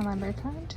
my library card.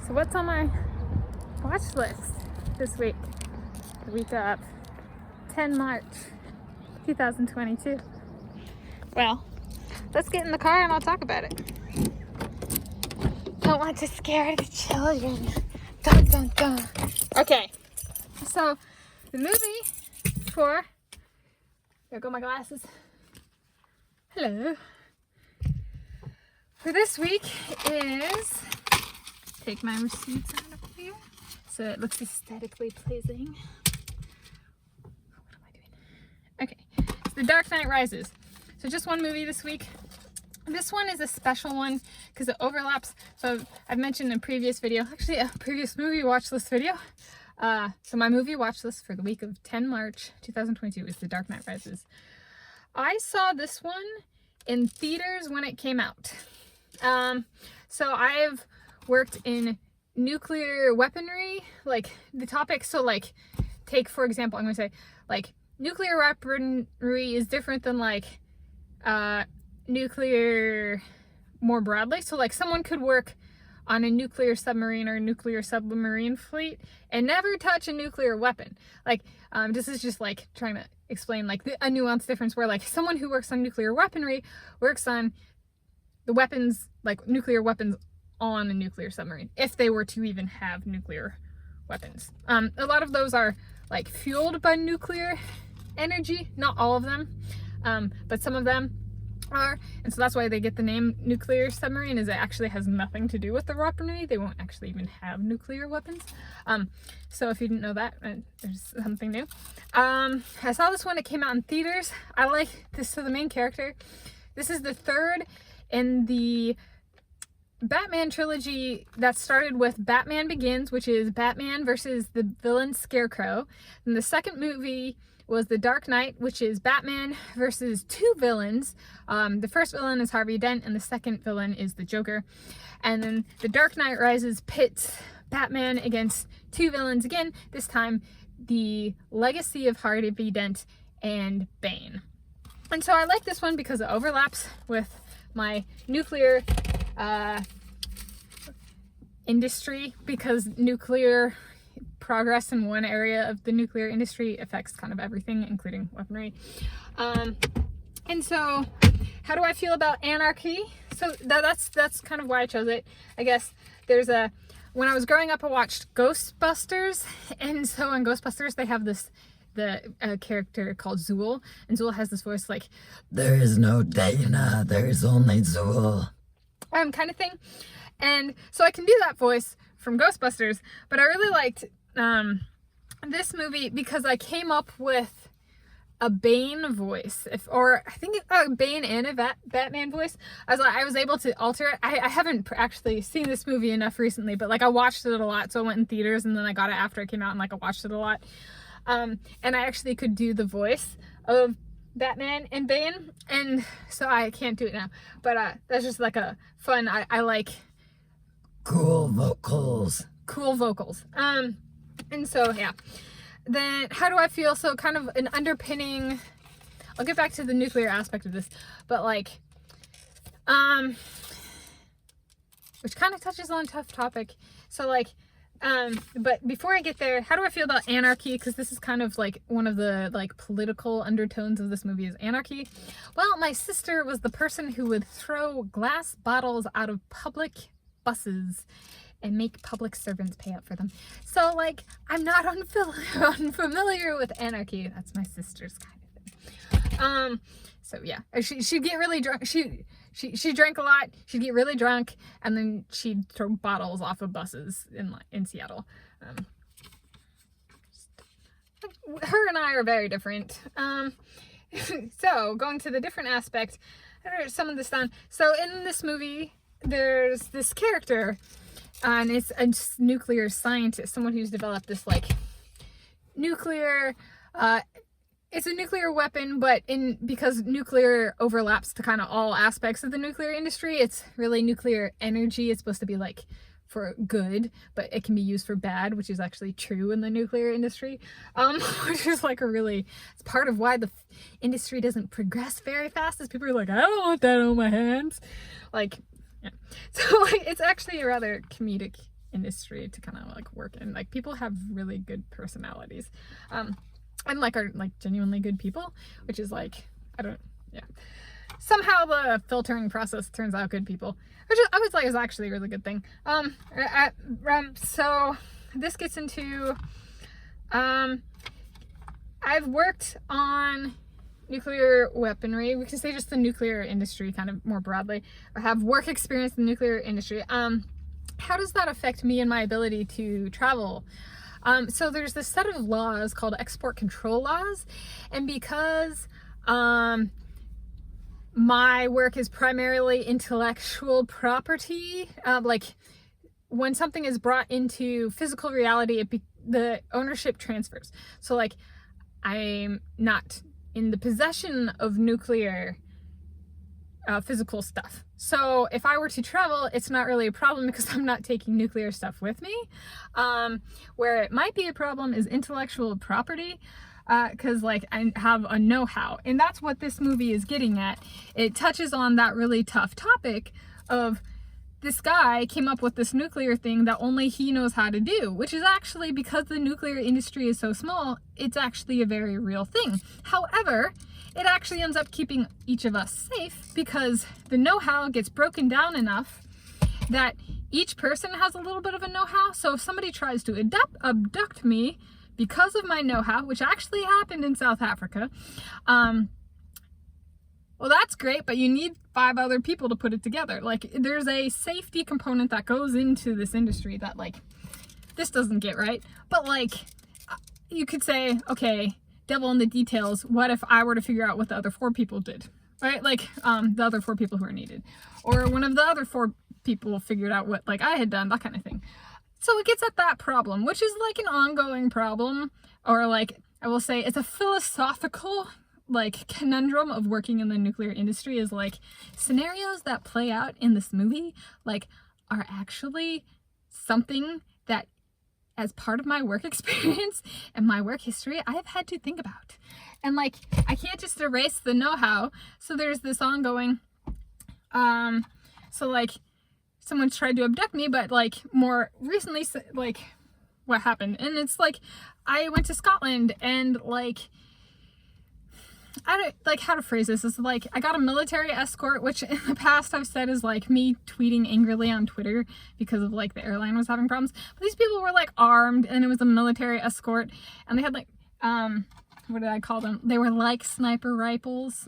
So what's on my watch list this week? The week of 10 March 2022. Well, let's get in the car and I'll talk about it. Don't want to scare the children. Dun dun dun. Okay, so the movie for, there go my glasses. Hello. For this week is, take my receipts out of here so it looks aesthetically pleasing. What am I doing? Okay, it's The Dark Knight Rises. So just one movie this week. This one is a special one because it overlaps. So I've mentioned in a previous video, actually a previous movie watch list video. So my movie watch list for the week of 10 March 2022 is The Dark Knight Rises. I saw this one in theaters when it came out. So I've worked in nuclear weaponry, like the topic. So like, take for example, I'm gonna say like nuclear weaponry is different than like nuclear more broadly. So like someone could work on a nuclear submarine or a nuclear submarine fleet and never touch a nuclear weapon. Like this is just like trying to explain like a nuanced difference where like someone who works on nuclear weaponry works on the weapons, like nuclear weapons on a nuclear submarine, if they were to even have nuclear weapons. A lot of those are like fueled by nuclear energy, not all of them, but some of them are, and so that's why they get the name nuclear submarine, is it actually has nothing to do with the weaponry. They won't actually even have nuclear weapons. So if you didn't know that, there's something new. I saw this one, it came out in theaters. I like this, so the main character, this is the third in the Batman trilogy that started with Batman Begins, which is Batman versus the villain Scarecrow. And the second movie was The Dark Knight, which is Batman versus two villains. The first villain is Harvey Dent and the second villain is the Joker. And then The Dark Knight Rises pits Batman against two villains again, this time the legacy of Harvey Dent and Bane. And so I like this one because it overlaps with my nuclear industry, because nuclear progress in one area of the nuclear industry affects kind of everything, including weaponry. And so how do I feel about anarchy? So that's kind of why I chose it. I guess when I was growing up I watched Ghostbusters, and so in Ghostbusters they have the character called Zool, and Zool has this voice like, "There is no Dana, there is only Zool," kind of thing. And so I can do that voice from Ghostbusters, but I really liked this movie because I came up with a Bane voice, or I think a Bane and a Batman voice. I was able to alter it. I haven't actually seen this movie enough recently, but like I watched it a lot, so I went in theaters and then I got it after it came out, and like I watched it a lot. And I actually could do the voice of Batman and Bane, and so I can't do it now, but that's just like a fun, I like cool vocals. And so yeah, then how do I feel? So kind of an underpinning, I'll get back to the nuclear aspect of this, but like which kind of touches on a tough topic. So like but before I get there, how do I feel about anarchy? Because this is kind of like one of the like political undertones of this movie is anarchy. Well, my sister was the person who would throw glass bottles out of public buses and make public servants pay up for them. So like, I'm not unfamiliar with anarchy. That's my sister's kind of thing. So yeah, she'd get really drunk. She drank a lot. She'd get really drunk, and then she'd throw bottles off of buses in Seattle. Her and I are very different. So going to the different aspect, I wrote some of this down. So in this movie, there's this character, and it's a nuclear scientist, someone who's developed this like nuclear. It's a nuclear weapon, but because nuclear overlaps to kind of all aspects of the nuclear industry, it's really nuclear energy. It's supposed to be like for good, but it can be used for bad, which is actually true in the nuclear industry, which is like it's part of why the industry doesn't progress very fast, is people are like, I don't want that on my hands. Like, yeah. So like, it's actually a rather comedic industry to kind of like work in. Like, people have really good personalities. And like are like genuinely good people, which is like, somehow the filtering process turns out good people, which I would say is actually a really good thing. So this gets into, I've worked on nuclear weaponry. We can say just the nuclear industry kind of more broadly. I have work experience in the nuclear industry. How does that affect me and my ability to travel? So there's this set of laws called export control laws, and because my work is primarily intellectual property, like when something is brought into physical reality, the ownership transfers. So like, I'm not in the possession of nuclear physical stuff. So if I were to travel, it's not really a problem because I'm not taking nuclear stuff with me. Where it might be a problem is intellectual property, because like I have a know-how, and that's what this movie is getting at. It touches on that really tough topic of this guy came up with this nuclear thing that only he knows how to do, which is actually, because the nuclear industry is so small, it's actually a very real thing. However, it actually ends up keeping each of us safe because the know-how gets broken down enough that each person has a little bit of a know-how. So if somebody tries to abduct me because of my know-how, which actually happened in South Africa, well, that's great, but you need 5 other people to put it together. Like, there's a safety component that goes into this industry that, like, this doesn't get right. But, like, you could say, okay, devil in the details, what if I were to figure out what the other 4 people did, right? Like, the other 4 people who are needed. Or one of the other 4 people figured out what, like, I had done, that kind of thing. So it gets at that problem, which is, like, an ongoing problem. Or, like, I will say, it's a philosophical like conundrum of working in the nuclear industry, is like scenarios that play out in this movie like are actually something that, as part of my work experience and my work history, I have had to think about. And like, I can't just erase the know-how. So there's this ongoing, so like someone's tried to abduct me, but like more recently, like what happened. And it's like, I went to Scotland, and like, I don't like how to phrase this. It's like, I got a military escort, which in the past I've said is like me tweeting angrily on Twitter because of like the airline was having problems. But these people were like armed, and it was a military escort, and they had like, what did I call them? They were like sniper rifles,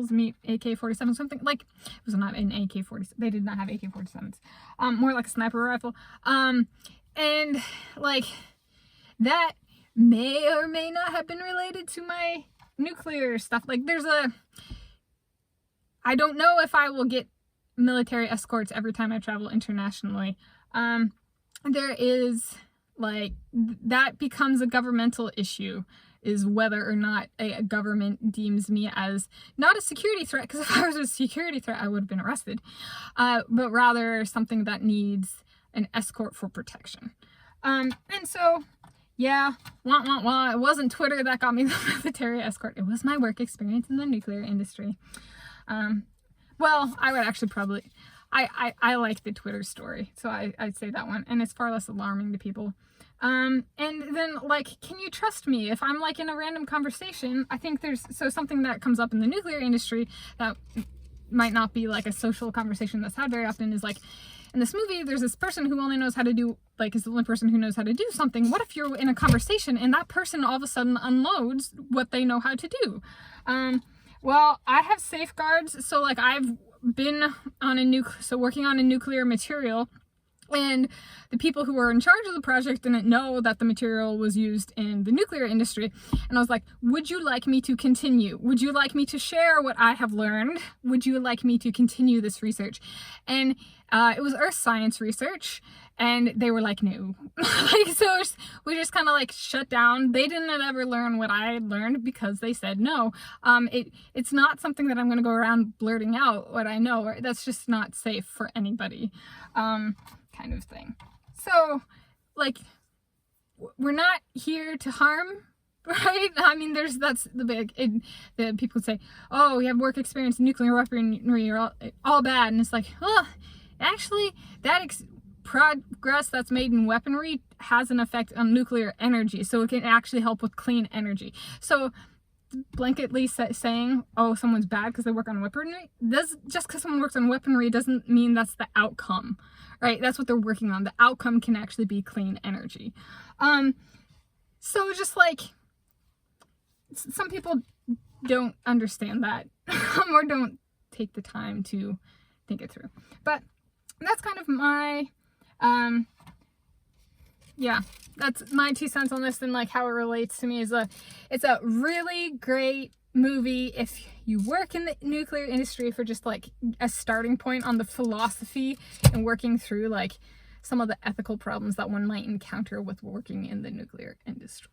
meet AK-47, something like, it was not an AK-47. They did not have AK-47s. More like a sniper rifle. And like, that may or may not have been related to my nuclear stuff. Like, I don't know if I will get military escorts every time I travel internationally. There is like, that becomes a governmental issue, is whether or not a government deems me as not a security threat, because if I was a security threat, I would have been arrested, but rather something that needs an escort for protection. And so, yeah, it wasn't Twitter that got me the military escort. It was my work experience in the nuclear industry. Well, I would actually probably, I like the Twitter story, so I'd say that one, and it's far less alarming to people. And then, like, can you trust me? If I'm, like, in a random conversation, I think there's, so something that comes up in the nuclear industry that might not be like a social conversation that's had very often, is like, in this movie, there's this person who only knows how to do, like, is the only person who knows how to do something. What if you're in a conversation and that person all of a sudden unloads what they know how to do? Well, I have safeguards. So, like, I've been on working on a nuclear material, and the people who were in charge of the project didn't know that the material was used in the nuclear industry. And I was like, would you like me to continue? Would you like me to share what I have learned? Would you like me to continue this research? And it was earth science research, and they were like, no. Like, so we just kind of like shut down. They didn't ever learn what I had learned because they said no. It's not something that I'm going to go around blurting out what I know. That's just not safe for anybody. Kind of thing. So, like, we're not here to harm, right? I mean, that's the big, the people say, oh, we have work experience in nuclear weaponry, you're all bad. And it's like, oh, actually, that progress that's made in weaponry has an effect on nuclear energy. So it can actually help with clean energy. So blanketly saying, oh, someone's bad because they work on weaponry, just because someone works on weaponry doesn't mean that's the outcome, right? That's what they're working on. The outcome can actually be clean energy. So just like, some people don't understand that or don't take the time to think it through. But that's kind of my, yeah, that's my 2 cents on this, and like how it relates to me. It's a really great movie if you work in the nuclear industry, for just like a starting point on the philosophy and working through like some of the ethical problems that one might encounter with working in the nuclear industry.